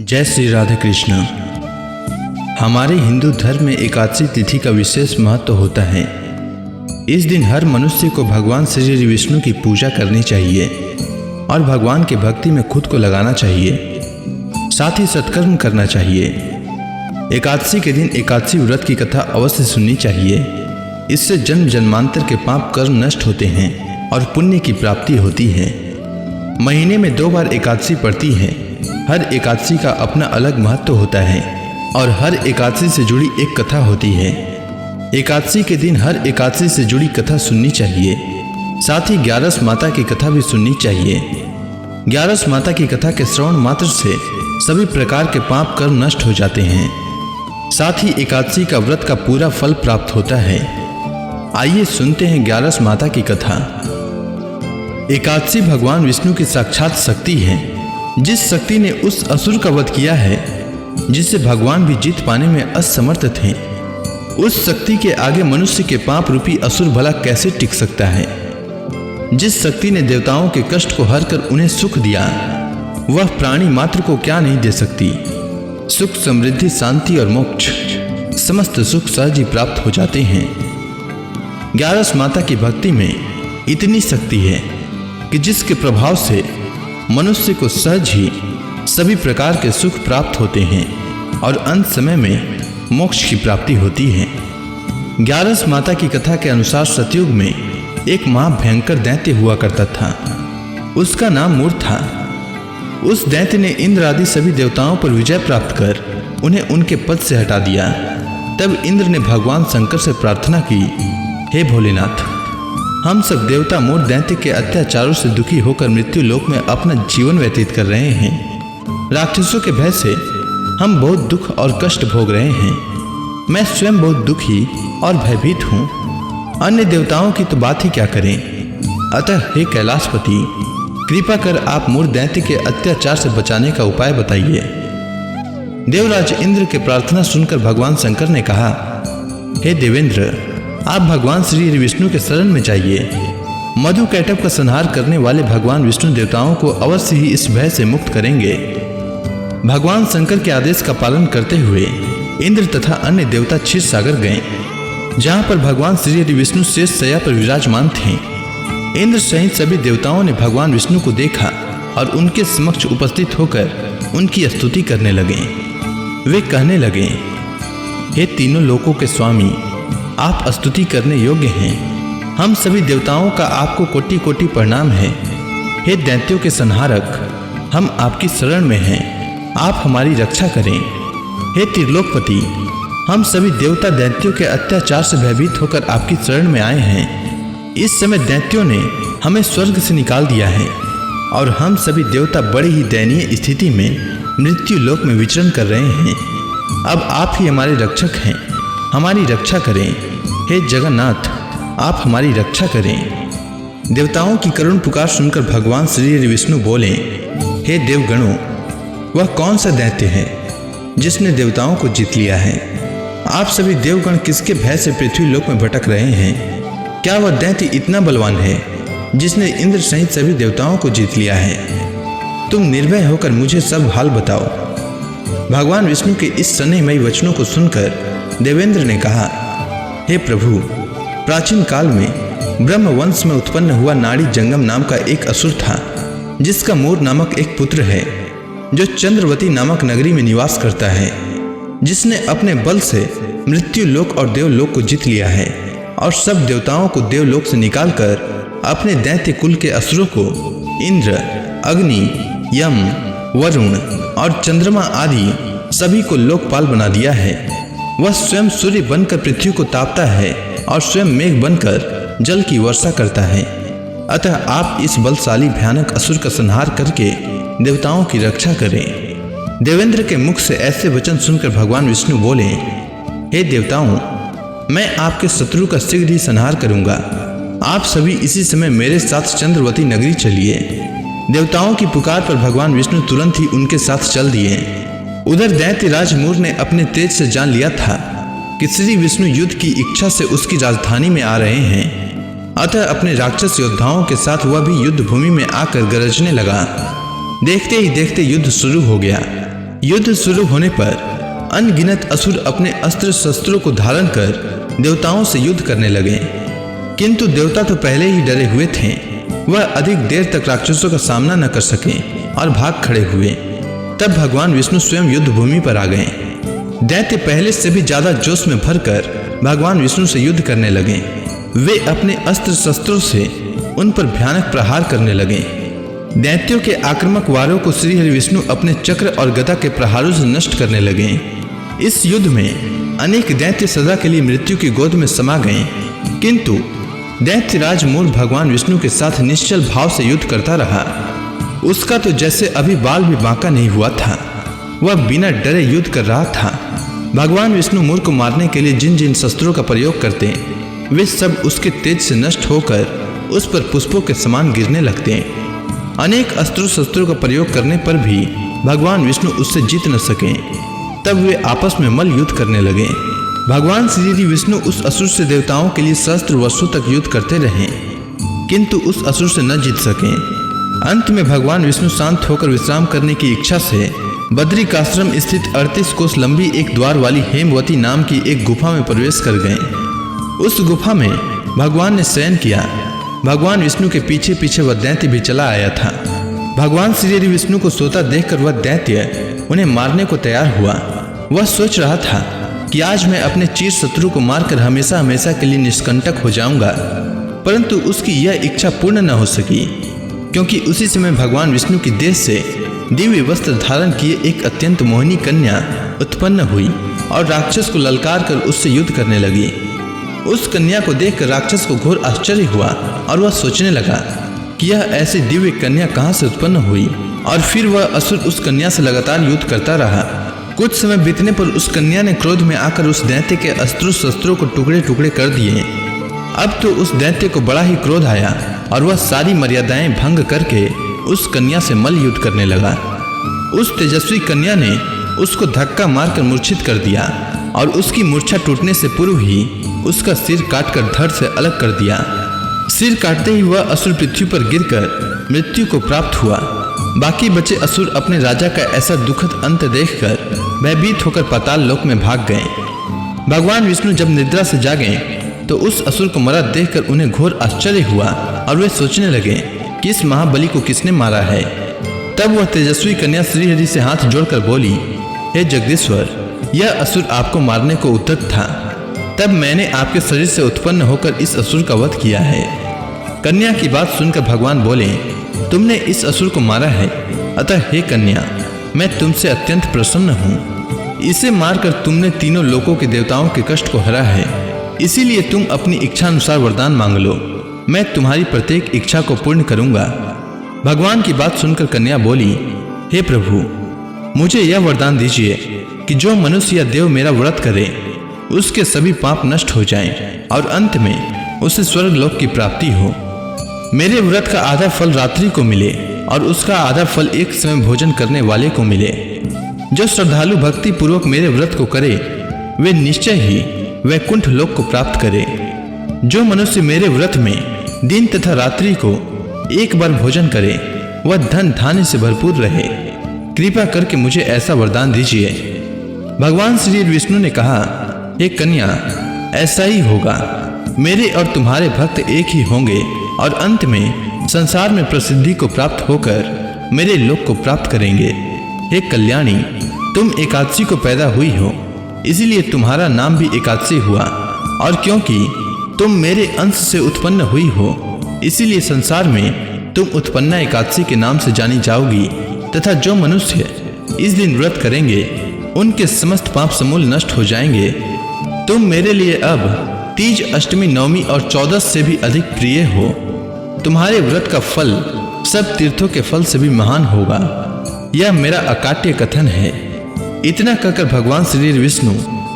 जय श्री राधे कृष्ण। हमारे हिंदू धर्म में एकादशी तिथि का विशेष महत्व होता है। इस दिन हर मनुष्य को भगवान श्री विष्णु की पूजा करनी चाहिए और भगवान की भक्ति में खुद को लगाना चाहिए, साथ ही सत्कर्म करना चाहिए। एकादशी के दिन एकादशी व्रत की कथा अवश्य सुननी चाहिए। इससे जन्म जन्मांतर के पाप कर्म नष्ट होते हैं और पुण्य की प्राप्ति होती है। महीने में 2 बार एकादशी पड़ती है। हर एकादशी का अपना अलग महत्व होता है और हर एकादशी से जुड़ी एक कथा होती है। एकादशी के दिन हर एकादशी से जुड़ी कथा सुननी चाहिए। साथ ही 11 माता की कथा भी सुननी चाहिए। 11 माता की कथा के श्रवण मात्र से सभी प्रकार के पाप कर्म नष्ट हो जाते हैं। साथ ही एकादशी का व्रत का पूरा फल प्राप्त होता है। आइए सुनते हैं 11 माता की कथा। एकादशी भगवान विष्णु की साक्षात शक्ति है। जिस शक्ति ने उस असुर का वध किया है जिससे भगवान भी जीत पाने में असमर्थ थे, उस शक्ति के आगे मनुष्य के पाप रूपी असुर भला कैसे टिक सकता है। जिस शक्ति ने देवताओं के कष्ट को हर कर उन्हें सुख दिया, वह प्राणी मात्र को क्या नहीं दे सकती। सुख, समृद्धि, शांति और मोक्ष, समस्त सुख सहज ही प्राप्त हो जाते हैं। 11 माता की भक्ति में इतनी शक्ति है कि जिसके प्रभाव से मनुष्य को सहज ही सभी प्रकार के सुख प्राप्त होते हैं और अंत समय में मोक्ष की प्राप्ति होती है। 11 माता की कथा के अनुसार सतयुग में एक महाभयंकर दैत्य हुआ करता था। उसका नाम मूर था। उस दैत्य ने इंद्र आदि सभी देवताओं पर विजय प्राप्त कर उन्हें उनके पद से हटा दिया। तब इंद्र ने भगवान शंकर से प्रार्थना की, हे भोलेनाथ, हम सब देवता मूर दैत्य के अत्याचारों से दुखी होकर मृत्यु लोक में अपना जीवन व्यतीत कर रहे हैं। राक्षसों के भय से हम बहुत दुख और कष्ट भोग रहे हैं। मैं स्वयं बहुत दुखी और भयभीत हूँ। अन्य देवताओं की तो बात ही क्या करें। अतः हे कैलाशपति, कृपा कर आप मूर दैत्य के अत्याचार से बचाने का उपाय बताइए। देवराज इंद्र के प्रार्थना सुनकर भगवान शंकर ने कहा, हे देवेंद्र, आप भगवान श्री विष्णु के शरण में जाइए। मधु कैटभ का संहार करने वाले भगवान विष्णु देवताओं को अवश्य ही इस भय से मुक्त करेंगे। भगवान शंकर के आदेश का पालन करते हुए इंद्र तथा अन्य देवता क्षीर सागर गए, जहां पर भगवान श्री विष्णु शेष शैया पर विराजमान थे। इंद्र सहित सभी देवताओं ने भगवान विष्णु को देखा और उनके समक्ष उपस्थित होकर उनकी स्तुति करने लगे। वे कहने लगे, हे तीनों लोकों के स्वामी, आप स्तुति करने योग्य हैं। हम सभी देवताओं का आपको कोटि कोटि प्रणाम है। हे दैत्यों के संहारक, हम आपकी शरण में हैं। आप हमारी रक्षा करें। हे त्रिलोकपति, हम सभी देवता दैत्यों के अत्याचार से भयभीत होकर आपकी शरण में आए हैं। इस समय दैत्यों ने हमें स्वर्ग से निकाल दिया है और हम सभी देवता बड़ी ही दयनीय स्थिति में मृत्यु लोक में विचरण कर रहे हैं। अब आप ही हमारे रक्षक हैं, हमारी रक्षा करें। हे जगन्नाथ, आप हमारी रक्षा करें। देवताओं की करुण पुकार सुनकर भगवान श्री विष्णु बोले, हे देवगणों, वह कौन सा दैत्य है जिसने देवताओं को जीत लिया है। आप सभी देवगण किसके भय से पृथ्वी लोक में भटक रहे हैं। क्या वह दैत्य इतना बलवान है जिसने इंद्र सहित सभी देवताओं को जीत लिया है। तुम निर्भय होकर मुझे सब हाल बताओ। भगवान विष्णु के इस स्नेहमयी वचनों को सुनकर देवेंद्र ने कहा, हे प्रभु, प्राचीन काल में ब्रह्म वंश में उत्पन्न हुआ नाड़ी जंगम नाम का एक असुर था, जिसका मूर नामक एक पुत्र है, जो चंद्रवती नामक नगरी में निवास करता है, जिसने अपने बल से मृत्यु लोक और देवलोक को जीत लिया है और सब देवताओं को देवलोक से निकालकर अपने दैत्य कुल के असुरों को इंद्र, अग्नि, यम, वरुण और चंद्रमा आदि सभी को लोकपाल बना दिया है। वह स्वयं सूर्य बनकर पृथ्वी को तापता है और स्वयं मेघ बनकर जल की वर्षा करता है। अतः आप इस बलशाली भयानक असुर का संहार करके देवताओं की रक्षा करें। देवेंद्र के मुख से ऐसे वचन सुनकर भगवान विष्णु बोले, हे देवताओं, मैं आपके शत्रु का शीघ्र ही संहार करूंगा। आप सभी इसी समय मेरे साथ चंद्रवती नगरी चलिए। देवताओं की पुकार पर भगवान विष्णु तुरंत ही उनके साथ चल दिए। उधर दैत्य राज मूर ने अपने तेज से जान लिया था कि श्री विष्णु युद्ध की इच्छा से उसकी राजधानी में आ रहे हैं। अतः अपने राक्षस योद्धाओं के साथ वह भी युद्ध भूमि में आकर गरजने लगा। देखते ही देखते युद्ध शुरू हो गया। युद्ध शुरू होने पर अनगिनत असुर अपने अस्त्र शस्त्रों को धारण कर देवताओं से युद्ध करने लगे, किंतु देवता तो पहले ही डरे हुए थे। वह अधिक देर तक राक्षसों का सामना न कर सके और भाग खड़े हुए। तब भगवान विष्णु स्वयं युद्ध भूमि पर आ गए। दैत्य पहले से भी ज्यादा जोश में भरकर भगवान विष्णु से युद्ध करने लगे। वे अपने अस्त्र शस्त्रों से उन पर भयानक प्रहार करने लगे। दैत्यों के आक्रामक वारों को श्री हरि विष्णु अपने चक्र और गदा के प्रहारों से नष्ट करने लगे। इस युद्ध में अनेक दैत्य सदा के लिए मृत्यु की गोद में समा गए, किंतु दैत्यराज मूल भगवान विष्णु के साथ निश्चल भाव से युद्ध करता रहा। उसका तो जैसे अभी बाल भी बांका नहीं हुआ था। वह बिना डरे युद्ध कर रहा था। भगवान विष्णु मूल को मारने के लिए जिन जिन शस्त्रों का प्रयोग करते, वे सब उसके तेज से नष्ट होकर उस पर पुष्पों के समान गिरने लगते। अनेक अस्त्र शस्त्रों का प्रयोग करने पर भी भगवान विष्णु उससे जीत न सके। तब वे आपस में मल्ल युद्ध करने लगे। भगवान श्री विष्णु उस असुर से देवताओं के लिए सहस्त्र वर्षों तक युद्ध करते रहे, किंतु उस असुर से न जीत सके। अंत में भगवान विष्णु शांत होकर विश्राम करने की इच्छा से बद्रिकाश्रम स्थित 38 कोस लंबी एक द्वार वाली हेमवती नाम की एक गुफा में प्रवेश कर गए। उस गुफा में भगवान ने शयन किया। भगवान विष्णु के पीछे पीछे वह दैत्य भी चला आया था। भगवान श्री हरि विष्णु को सोता देखकर वह दैत्य उन्हें मारने को तैयार हुआ। वह सोच रहा था कि आज मैं अपने चीर शत्रु को मारकर हमेशा हमेशा के लिए निष्कंटक हो जाऊंगा, परंतु उसकी यह इच्छा पूर्ण न हो सकी, क्योंकि उसी समय भगवान विष्णु की देह से दिव्य वस्त्र धारण किए एक अत्यंत मोहिनी कन्या उत्पन्न हुई और राक्षस को ललकार कर उससे युद्ध करने लगी। उस कन्या को देखकर राक्षस को घोर आश्चर्य हुआ और वह सोचने लगा कि यह ऐसी दिव्य कन्या कहां से उत्पन्न हुई, और फिर वह असुर उस कन्या से लगातार युद्ध करता रहा। कुछ समय बीतने पर उस कन्या ने क्रोध में आकर उस दैत्य के अस्त्र शस्त्रों को टुकड़े टुकड़े कर दिए। अब तो उस दैत्य को बड़ा ही क्रोध आया और वह सारी मर्यादाएं भंग करके उस कन्या से मल्ल युद्ध करने लगा। उस तेजस्वी कन्या ने उसको धक्का मारकर मूर्छित कर दिया और उसकी मूर्छा टूटने से पूर्व ही उसका सिर काटकर धड़ से अलग कर दिया। सिर काटते ही वह असुर पृथ्वी पर गिरकर मृत्यु को प्राप्त हुआ। बाकी बचे असुर अपने राजा का ऐसा दुखद अंत देखकर भयभीत होकर पाताल लोक में भाग गए। भगवान विष्णु जब निद्रा से जागे तो उस असुर को मरा देखकर उन्हें घोर आश्चर्य हुआ और वे सोचने लगे कि इस महाबली को किसने मारा है। तब वह तेजस्वी कन्या श्री हरि से हाथ जोड़कर बोली, हे जगदीश्वर, यह असुर आपको मारने को उद्यत था, तब मैंने आपके शरीर से उत्पन्न होकर इस असुर का वध किया है। कन्या की बात सुनकर भगवान बोले, तुमने इस असुर को मारा है, अतः हे कन्या, मैं तुमसे अत्यंत प्रसन्न हूँ। इसे मारकर तुमने तीनों लोकों के देवताओं के कष्ट को हरा है, इसीलिए तुम अपनी इच्छा अनुसार वरदान मांग लो, मैं तुम्हारी प्रत्येक इच्छा को पूर्ण करूंगा। भगवान की बात सुनकर कन्या बोली, हे प्रभु, मुझे यह वरदान दीजिए कि जो मनुष्य या देव मेरा व्रत करे उसके सभी पाप नष्ट हो जाएं और अंत में उसे स्वर्ग लोक की प्राप्ति हो। मेरे व्रत का आधा फल रात्रि को मिले और उसका आधा फल एक समय भोजन करने वाले को मिले। जो श्रद्धालु भक्ति पूर्वक मेरे व्रत को करे वे निश्चय ही वैकुंठ लोक को प्राप्त करे। जो मनुष्य मेरे व्रत में दिन तथा रात्रि को एक बार भोजन करे वह धन धान्य से भरपूर रहे। कृपा करके मुझे ऐसा वरदान दीजिए। भगवान श्री विष्णु ने कहा, हे कन्या, ऐसा ही होगा। मेरे और तुम्हारे भक्त एक ही होंगे और अंत में संसार में प्रसिद्धि को प्राप्त होकर मेरे लोक को प्राप्त करेंगे। हे कल्याणी, तुम एकादशी को पैदा हुई हो, इसीलिए तुम्हारा नाम भी एकादशी हुआ, और क्योंकि तुम मेरे अंश से उत्पन्न हुई हो इसीलिए संसार में तुम उत्पन्ना एकादशी के नाम से जानी जाओगी। तथा जो मनुष्य इस दिन व्रत करेंगे उनके समस्त पाप समूल नष्ट हो जाएंगे। तुम मेरे लिए अब तीज, अष्टमी, नवमी और 14 से भी अधिक प्रिय हो। तुम्हारे व्रत का फल सब तीर्थों के फल से भी महान होगा। यह मेरा अकाट्य कथन है। इतना कहकर भगवान श्री विष्णु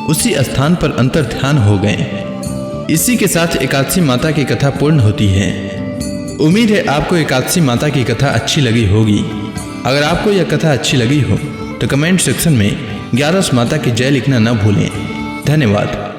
उसी स्थान पर अंतर ध्यान हो गए। इसी के साथ एकादशी माता की कथा पूर्ण होती है। उम्मीद है आपको एकादशी माता की कथा अच्छी लगी होगी। अगर आपको यह कथा अच्छी लगी हो तो कमेंट सेक्शन में 11 माता की जय लिखना न भूलें। धन्यवाद।